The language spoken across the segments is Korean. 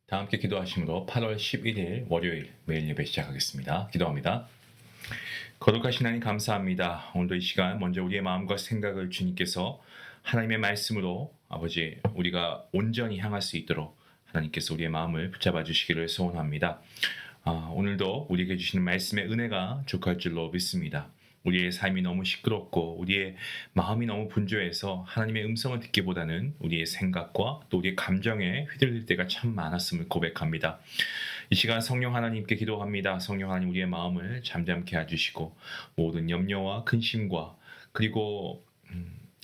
다 함께 기도하심으로 8월 11일 월요일 매일 예배 시작하겠습니다. 기도합니다. 거룩하신 하나님 감사합니다. 오늘도 이 시간 먼저 우리의 마음과 생각을 주님께서 하나님의 말씀으로 아버지 우리가 온전히 향할 수 있도록 하나님께서 우리의 마음을 붙잡아 주시기를 소원합니다. 오늘도 우리에게 주시는 말씀의 은혜가 족할 줄로 믿습니다. 우리의 삶이 너무 시끄럽고 우리의 마음이 너무 분주해서 하나님의 음성을 듣기보다는 우리의 생각과 또 우리의 감정에 휘둘릴 때가 참 많았음을 고백합니다. 이 시간 성령 하나님께 기도합니다. 성령 하나님 우리의 마음을 잠잠케 해주시고 모든 염려와 근심과 그리고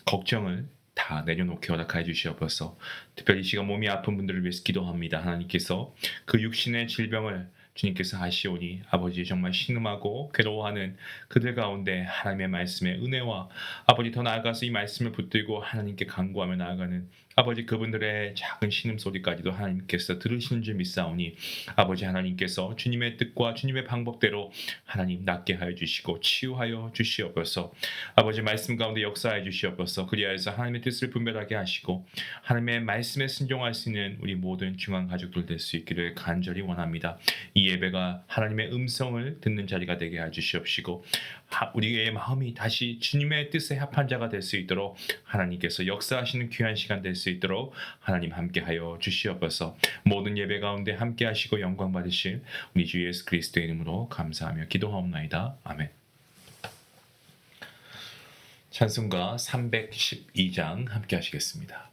걱정을 다 내려놓게 허락하여 주시옵소서. 특별히 이 시간 몸이 아픈 분들을 위해서 기도합니다. 하나님께서 그 육신의 질병을 주님께서 하시오니 아버지 정말 신음하고 괴로워하는 그들 가운데 하나님의 말씀의 은혜와 아버지 더 나아가서 이 말씀을 붙들고 하나님께 간구하며 나아가는 아버지 그분들의 작은 신음소리까지도 하나님께서 들으시는 줄 믿사오니 아버지 하나님께서 주님의 뜻과 주님의 방법대로 하나님 낫게 하여 주시고 치유하여 주시옵소서. 아버지 말씀 가운데 역사하여 주시옵소서. 그리하여서 하나님의 뜻을 분별하게 하시고 하나님의 말씀에 순종할 수 있는 우리 모든 중앙 가족들 될 수 있기를 간절히 원합니다. 이 예배가 하나님의 음성을 듣는 자리가 되게 해주시옵시고 우리의 마음이 다시 주님의 뜻에 합한 자가 될 수 있도록 하나님께서 역사하시는 귀한 시간 될 수 있도록 하나님 함께하여 주시옵소서. 모든 예배 가운데 함께하시고 영광 받으실 우리 주 예수 그리스도의 이름으로 감사하며 기도하옵나이다. 아멘. 찬송가 312장 함께 하시겠습니다.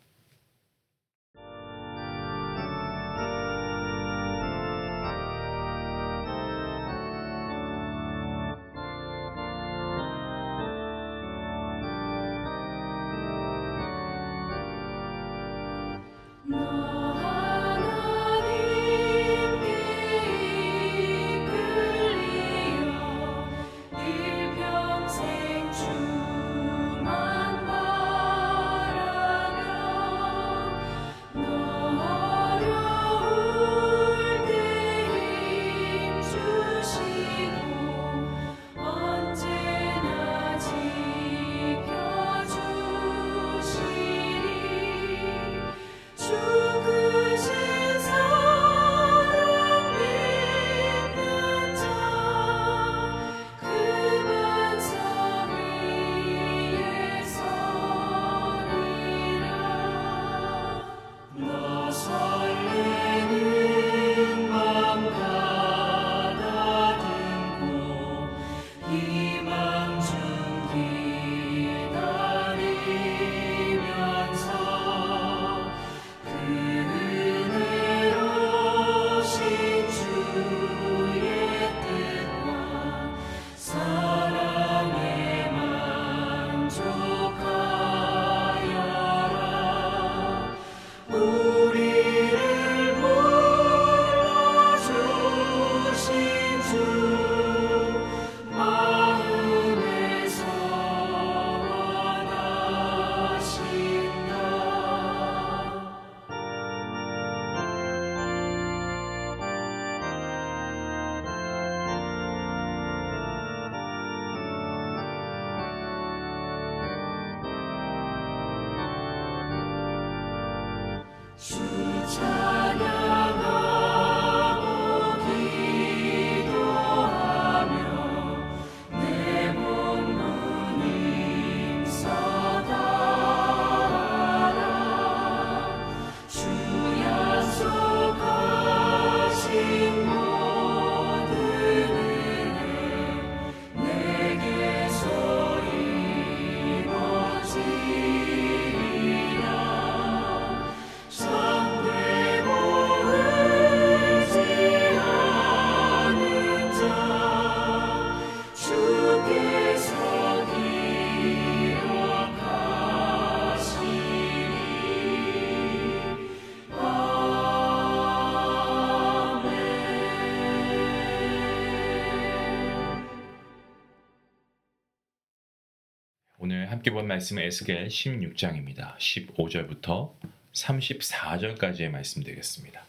오늘 함께 본 말씀은 에스겔 16장입니다. 15절부터 34절까지의 말씀 되겠습니다.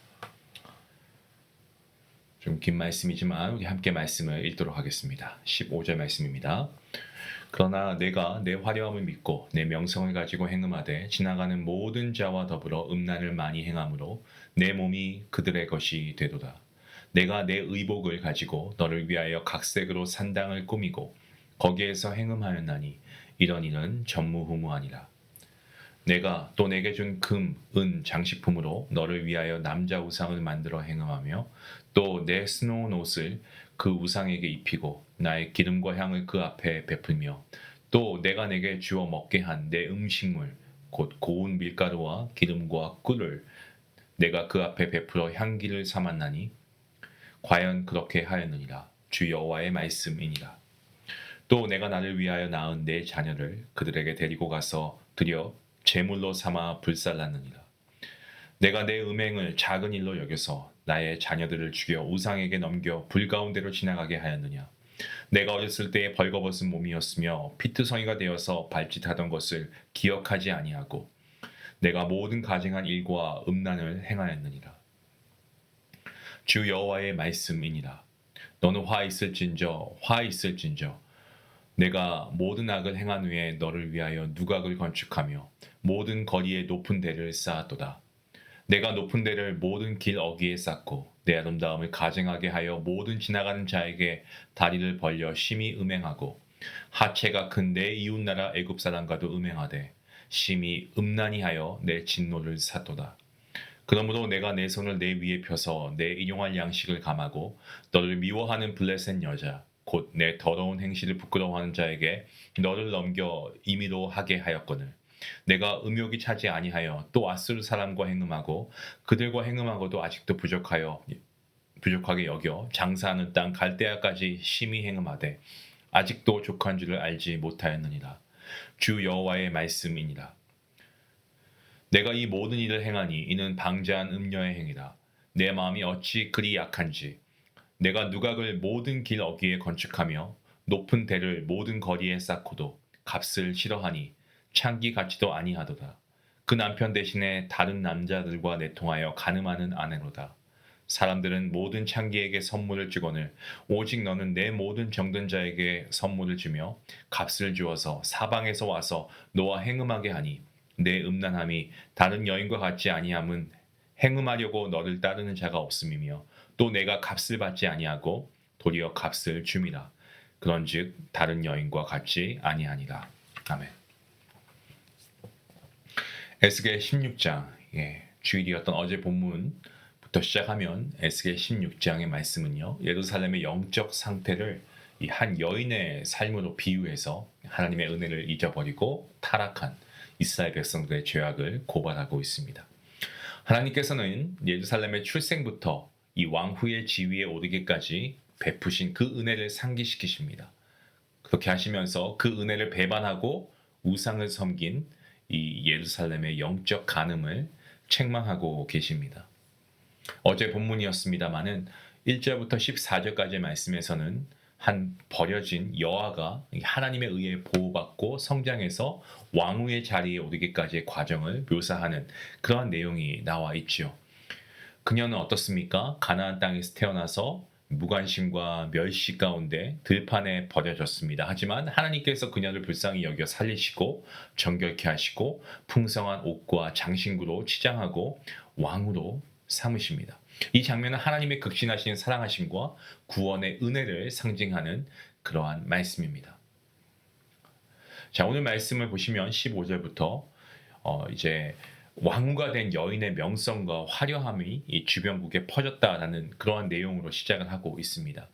좀 긴 말씀이지만 우리 함께 말씀을 읽도록 하겠습니다. 15절 말씀입니다. 그러나 내가 내 화려함을 믿고 내 명성을 가지고 행음하되 지나가는 모든 자와 더불어 음란을 많이 행함으로 내 몸이 그들의 것이 되도다. 내가 내 의복을 가지고 너를 위하여 각색으로 산당을 꾸미고 거기에서 행음하였나니 이런 일은 전무후무하니라. 내가 또 내게 준 금, 은 장식품으로 너를 위하여 남자 우상을 만들어 행음하며 또 내 스노운 옷을 그 우상에게 입히고 나의 기름과 향을 그 앞에 베풀며 또 내가 내게 주어 먹게 한 내 음식물 곧 고운 밀가루와 기름과 꿀을 내가 그 앞에 베풀어 향기를 삼았나니 과연 그렇게 하였느니라. 주 여호와의 말씀이니라. 또 내가 나를 위하여 낳은 내 자녀를 그들에게 데리고 가서 드려 제물로 삼아 불살랐느니라. 내가 내 음행을 작은 일로 여겨서 나의 자녀들을 죽여 우상에게 넘겨 불 가운데로 지나가게 하였느냐. 내가 어렸을 때에 벌거벗은 몸이었으며 피투성이가 되어서 발짓하던 것을 기억하지 아니하고 내가 모든 가증한 일과 음란을 행하였느니라. 주 여호와의 말씀이니라. 너는 화 있을진저 내가 모든 악을 행한 후에 너를 위하여 누각을 건축하며 모든 거리에 높은 대를 쌓았도다. 내가 높은 데를 모든 길 어귀에 쌓고 내 아름다움을 가증하게 하여 모든 지나가는 자에게 다리를 벌려 심히 음행하고 하체가 큰 내 이웃나라 애굽 사람과도 음행하되 심히 음란히 하여 내 진노를 샀도다. 그러므로 내가 내 손을 내 위에 펴서 내 일용할 양식을 감하고 너를 미워하는 블레셋 여자 곧 내 더러운 행실을 부끄러워하는 자에게 너를 넘겨 임의로 하게 하였거늘 내가 음욕이 차지 아니하여 또 아수르 사람과 행음하고 그들과 행음하고도 아직도 부족하게 여겨 장사하는 땅 갈대아까지 심히 행음하되 아직도 족한 줄을 알지 못하였느니라. 주 여호와의 말씀이니라. 내가 이 모든 일을 행하니 이는 방자한 음녀의 행위라. 내 마음이 어찌 그리 약한지 내가 누각을 모든 길 어귀에 건축하며 높은 대를 모든 거리에 쌓고도 값을 싫어하니 창기 같지도 아니하도다. 그 남편 대신에 다른 남자들과 내통하여 간음하는 아내로다. 사람들은 모든 창기에게 선물을 주거늘 오직 너는 내 모든 정든 자에게 선물을 주며 값을 주어서 사방에서 와서 너와 행음하게 하니 내 음란함이 다른 여인과 같지 아니함은 행음하려고 너를 따르는 자가 없음이며 또 내가 값을 받지 아니하고 도리어 값을 줌이라. 그런즉 다른 여인과 같지 아니하니라. 아멘. 에스겔 16장 주일이었던 어제 본문부터 시작하면 에스겔 16장의 말씀은요. 예루살렘의 영적 상태를 이 한 여인의 삶으로 비유해서 하나님의 은혜를 잊어버리고 타락한 이스라엘 백성들의 죄악을 고발하고 있습니다. 하나님께서는 예루살렘의 출생부터 이 왕후의 지위에 오르기까지 베푸신 그 은혜를 상기시키십니다. 그렇게 하시면서 그 은혜를 배반하고 우상을 섬긴 이 예루살렘의 영적 간음을 책망하고 계십니다. 어제 본문이었습니다마는 1절부터 14절까지의 말씀에서는 한 버려진 여아가 하나님에 의해 보호받고 성장해서 왕후의 자리에 오르기까지의 과정을 묘사하는 그러한 내용이 나와 있죠. 그녀는 어떻습니까? 가나안 땅에서 태어나서 무관심과 멸시 가운데 들판에 버려졌습니다. 하지만 하나님께서 그녀를 불쌍히 여겨 살리시고 정결케 하시고 풍성한 옷과 장신구로 치장하고 왕으로 삼으십니다. 이 장면은 하나님의 극진하신 사랑하심과 구원의 은혜를 상징하는 그러한 말씀입니다. 자, 오늘 말씀을 보시면 15절부터 이제 왕후가 된 여인의 명성과 화려함이 이 주변국에 퍼졌다라는 그러한 내용으로 시작을 하고 있습니다.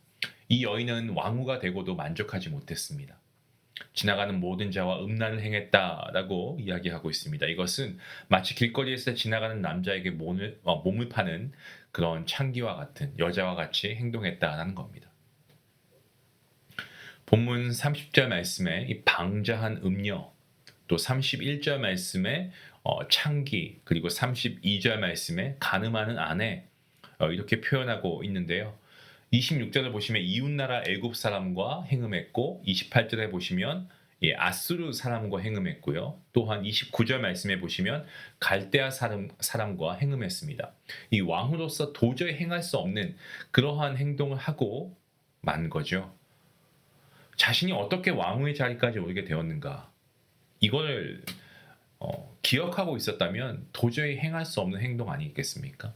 이 여인은 왕후가 되고도 만족하지 못했습니다. 지나가는 모든 자와 음란을 행했다라고 이야기하고 있습니다. 이것은 마치 길거리에서 지나가는 남자에게 몸을 파는 그런 창기와 같은 여자와 같이 행동했다라는 겁니다. 본문 30절 말씀에 이 방자한 음녀, 또 31절 말씀에 창기, 그리고 32절 말씀에 간음하는 아내 이렇게 표현하고 있는데요. 26절을 보시면 이웃나라 애굽 사람과 행음했고 28절에 보시면 아수르 사람과 행음했고요. 또한 29절 말씀해 보시면 갈대아 사람과 행음했습니다. 이 왕으로서 도저히 행할 수 없는 그러한 행동을 하고 만 거죠. 자신이 어떻게 왕후의 자리까지 오르게 되었는가? 이걸 기억하고 있었다면 도저히 행할 수 없는 행동 아니겠습니까?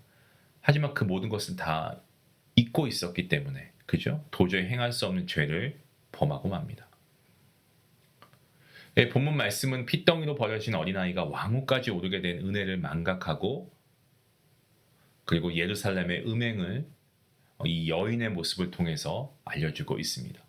하지만 그 모든 것은 다 잊고 있었기 때문에, 그죠? 도저히 행할 수 없는 죄를 범하고 맙니다. 본문 말씀은 핏덩이로 버려진 어린아이가 왕후까지 오르게 된 은혜를 망각하고, 그리고 예루살렘의 음행을 이 여인의 모습을 통해서 알려주고 있습니다.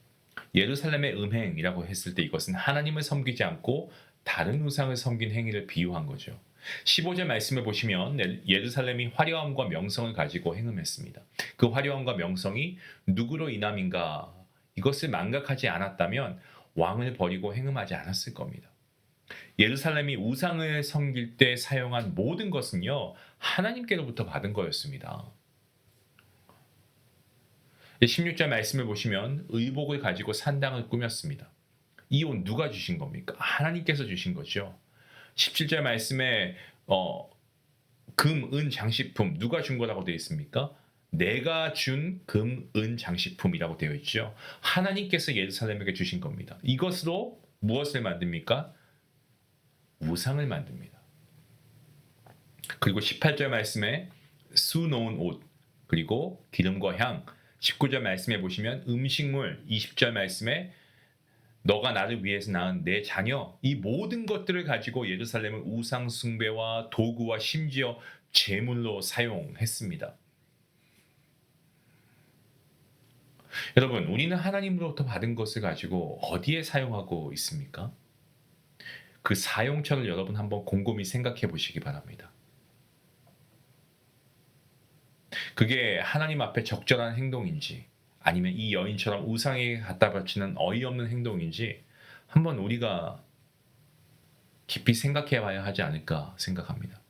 예루살렘의 음행이라고 했을 때 이것은 하나님을 섬기지 않고 다른 우상을 섬긴 행위를 비유한 거죠. 15절 말씀을 보시면 예루살렘이 화려함과 명성을 가지고 행음했습니다. 그 화려함과 명성이 누구로 인함인가? 이것을 망각하지 않았다면 왕을 버리고 행음하지 않았을 겁니다. 예루살렘이 우상을 섬길 때 사용한 모든 것은요, 하나님께로부터 받은 거였습니다. 16절 말씀을 보시면 의복을 가지고 산당을 꾸몄습니다. 이 옷 누가 주신 겁니까? 하나님께서 주신 거죠. 17절 말씀에 금, 은 장식품 누가 준 거라고 되어 있습니까? 내가 준 금, 은 장식품이라고 되어 있죠. 하나님께서 예루살렘에게 주신 겁니다. 이것으로 무엇을 만듭니까? 우상을 만듭니다. 그리고 18절 말씀에 수놓은 옷, 그리고 기름과 향, 19절 말씀에 보시면 음식물, 20절 말씀에 너가 나를 위해서 낳은 내 자녀, 이 모든 것들을 가지고 예루살렘은 우상 숭배와 도구와 심지어 제물로 사용했습니다. 여러분, 우리는 하나님으로부터 받은 것을 가지고 어디에 사용하고 있습니까? 그 사용처를 여러분 한번 곰곰이 생각해 보시기 바랍니다. 그게 하나님 앞에 적절한 행동인지, 아니면 이 여인처럼 우상에 갖다 바치는 어이없는 행동인지 한번 우리가 깊이 생각해 봐야 하지 않을까 생각합니다.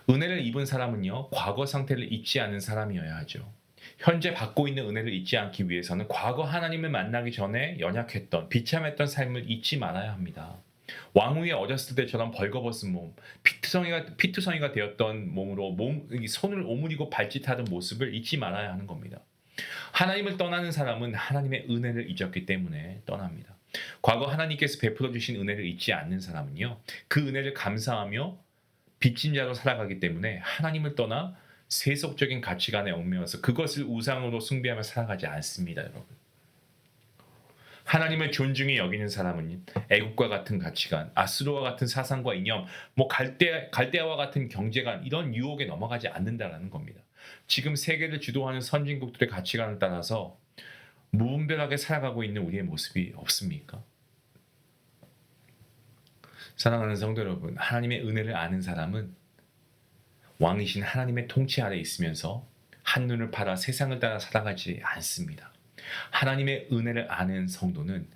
은혜를 입은 사람은요, 과거 상태를 잊지 않은 사람이어야 하죠. 현재 받고 있는 은혜를 잊지 않기 위해서는 과거 하나님을 만나기 전에 연약했던, 비참했던 삶을 잊지 말아야 합니다. 왕후의 어렸을 때처럼 벌거벗은 몸, 피투성이가 되었던 몸으로 손을 오므리고 발짓하던 모습을 잊지 말아야 하는 겁니다. 하나님을 떠나는 사람은 하나님의 은혜를 잊었기 때문에 떠납니다. 과거 하나님께서 베풀어 주신 은혜를 잊지 않는 사람은요, 그 은혜를 감사하며 빚진 자로 살아가기 때문에 하나님을 떠나 세속적인 가치관에 얽매여서 그것을 우상으로 숭배하며 살아가지 않습니다, 여러분. 하나님을 존중히 여기는 사람은 애국과 같은 가치관, 아수르와 같은 사상과 이념, 갈대아와 같은 경제관, 이런 유혹에 넘어가지 않는다라는 겁니다. 지금 세계를 주도하는 선진국들의 가치관을 따라서 무분별하게 살아가고 있는 우리의 모습이 없습니까? 사랑하는 성도 여러분, 하나님의 은혜를 아는 사람은 왕이신 하나님의 통치 아래 있으면서 한눈을 팔아 세상을 따라 살아가지 않습니다. 하나님의 은혜를 아는 성도는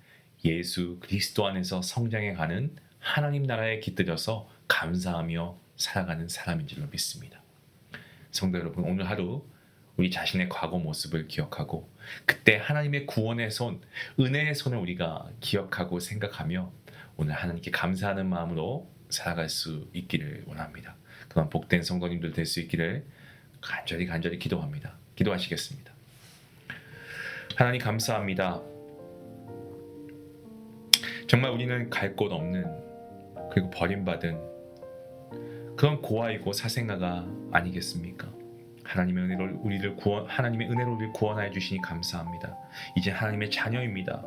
예수 그리스도 안에서 성장해가는 하나님 나라에 깃들여서 감사하며 살아가는 사람인 줄로 믿습니다. 성도 여러분, 오늘 하루 우리 자신의 과거 모습을 기억하고 그때 하나님의 구원의 손, 은혜의 손을 우리가 기억하고 생각하며 오늘 하나님께 감사하는 마음으로 살아갈 수 있기를 원합니다. 그런 복된 성도님들 될 수 있기를 간절히 기도합니다. 기도하시겠습니다. 하나님 감사합니다. 정말 우리는 갈 곳 없는, 그리고 버림받은 그런 고아이고 사생아가 아니겠습니까? 하나님의 은혜로 우리를 구원하여 주시니 감사합니다. 이제 하나님의 자녀입니다.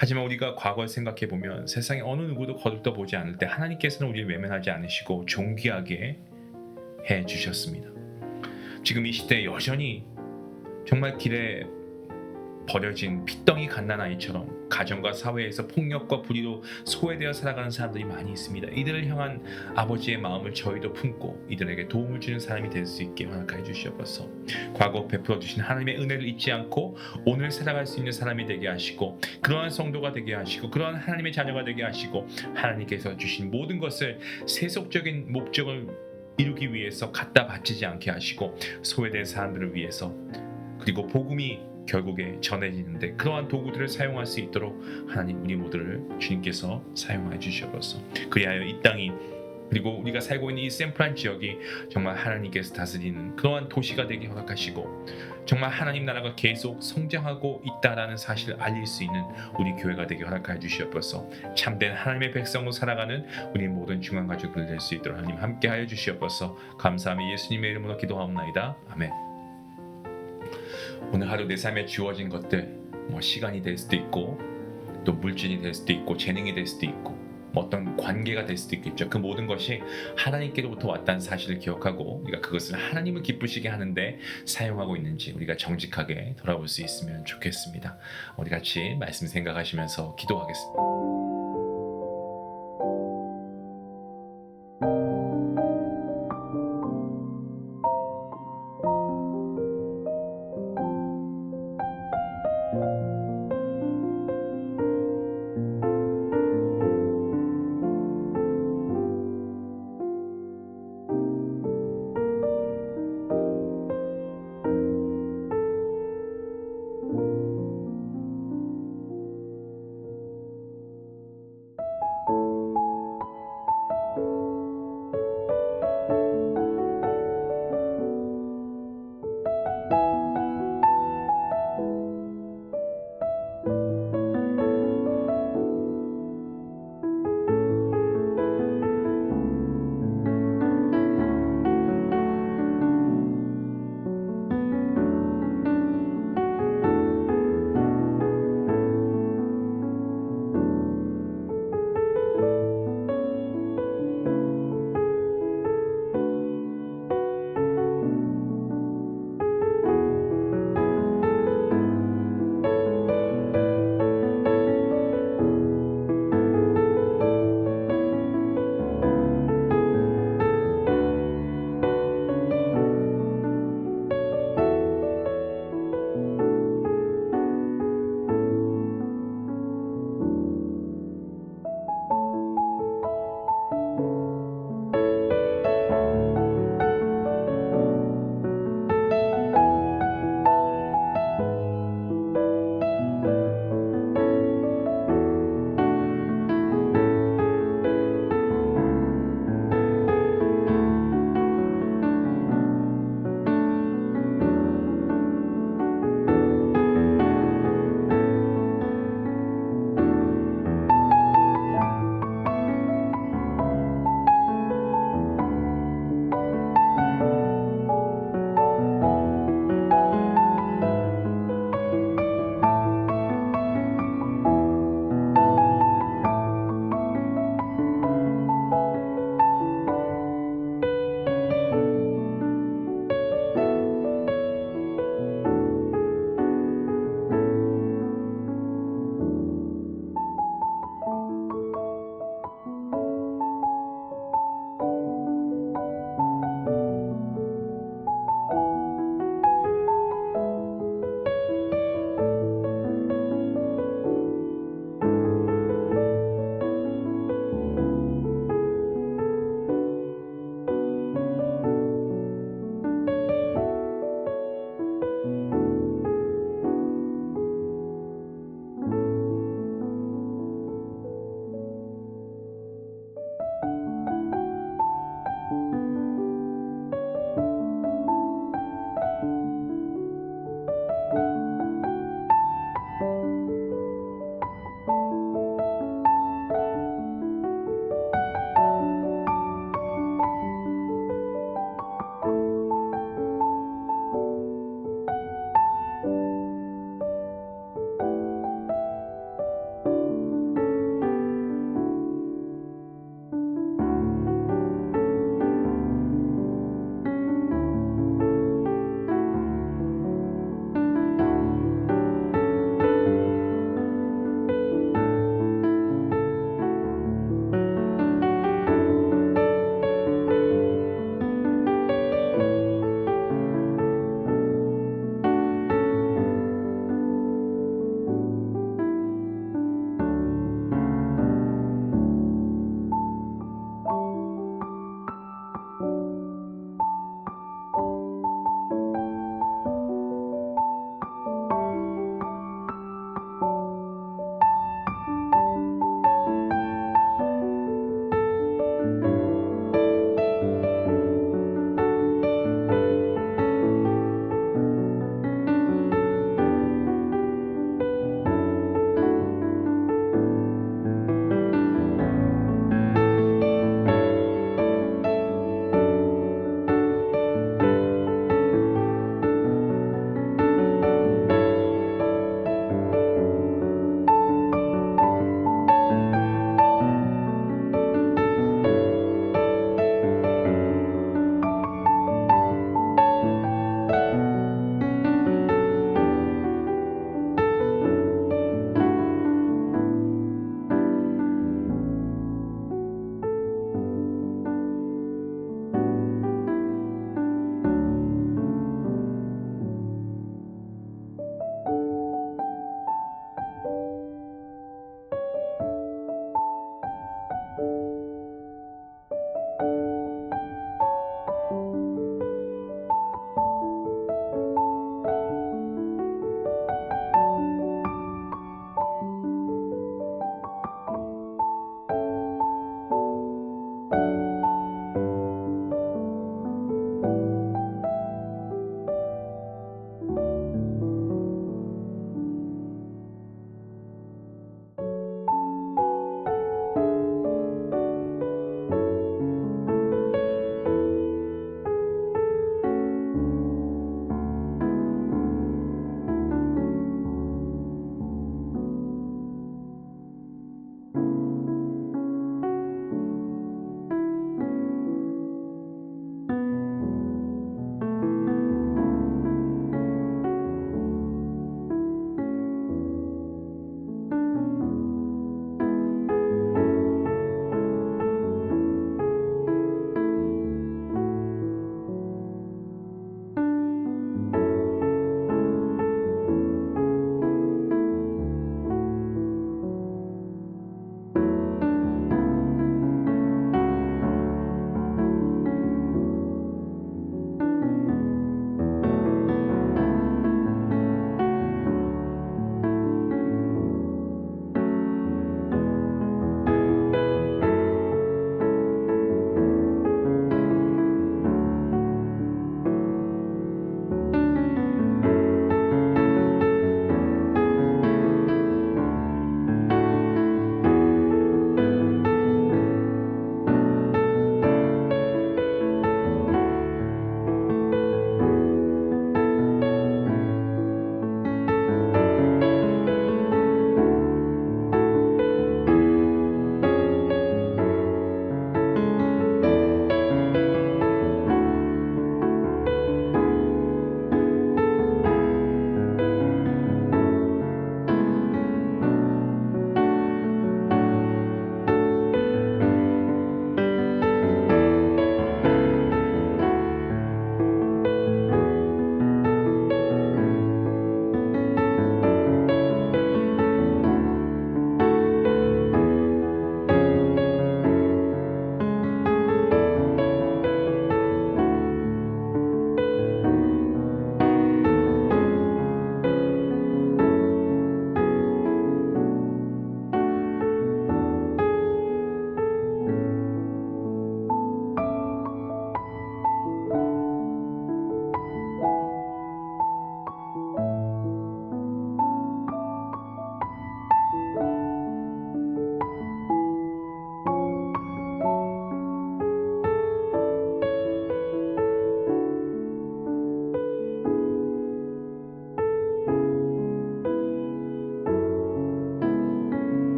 하지만 우리가 과거를 생각해 보면 세상에 어느 누구도 거들떠보지 않을 때 하나님께서는 우리를 외면하지 않으시고 존귀하게 해 주셨습니다. 지금 이 시대에 여전히 정말 길에 버려진 핏덩이 갓난아이처럼 가정과 사회에서 폭력과 불의로 소외되어 살아가는 사람들이 많이 있습니다. 이들을 향한 아버지의 마음을 저희도 품고 이들에게 도움을 주는 사람이 될 수 있게 허락하여 주시옵소서. 과거 베풀어 주신 하나님의 은혜를 잊지 않고 오늘 살아갈 수 있는 사람이 되게 하시고, 그러한 성도가 되게 하시고, 그러한 하나님의 자녀가 되게 하시고, 하나님께서 주신 모든 것을 세속적인 목적을 이루기 위해서 갖다 바치지 않게 하시고, 소외된 사람들을 위해서 그리고 복음이 결국에 전해지는데 그러한 도구들을 사용할 수 있도록 하나님 우리 모두를 주님께서 사용해 주시옵소서. 그리하여 이 땅이 그리고 우리가 살고 있는 이 샌프란 지역이 정말 하나님께서 다스리는 그러한 도시가 되게 허락하시고 정말 하나님 나라가 계속 성장하고 있다라는 사실을 알릴 수 있는 우리 교회가 되게 허락하여 주시옵소서. 참된 하나님의 백성으로 살아가는 우리 모든 중앙가족들 될 수 있도록 하나님 함께하여 주시옵소서. 감사하며 예수님의 이름으로 기도하옵나이다. 아멘. 오늘 하루 내 삶에 주어진 것들 시간이 될 수도 있고 또 물질이 될 수도 있고 재능이 될 수도 있고 어떤 관계가 될 수도 있겠죠. 그 모든 것이 하나님께로부터 왔다는 사실을 기억하고 우리가 그것을 하나님을 기쁘시게 하는데 사용하고 있는지 우리가 정직하게 돌아볼 수 있으면 좋겠습니다. 우리 같이 말씀 생각하시면서 기도하겠습니다.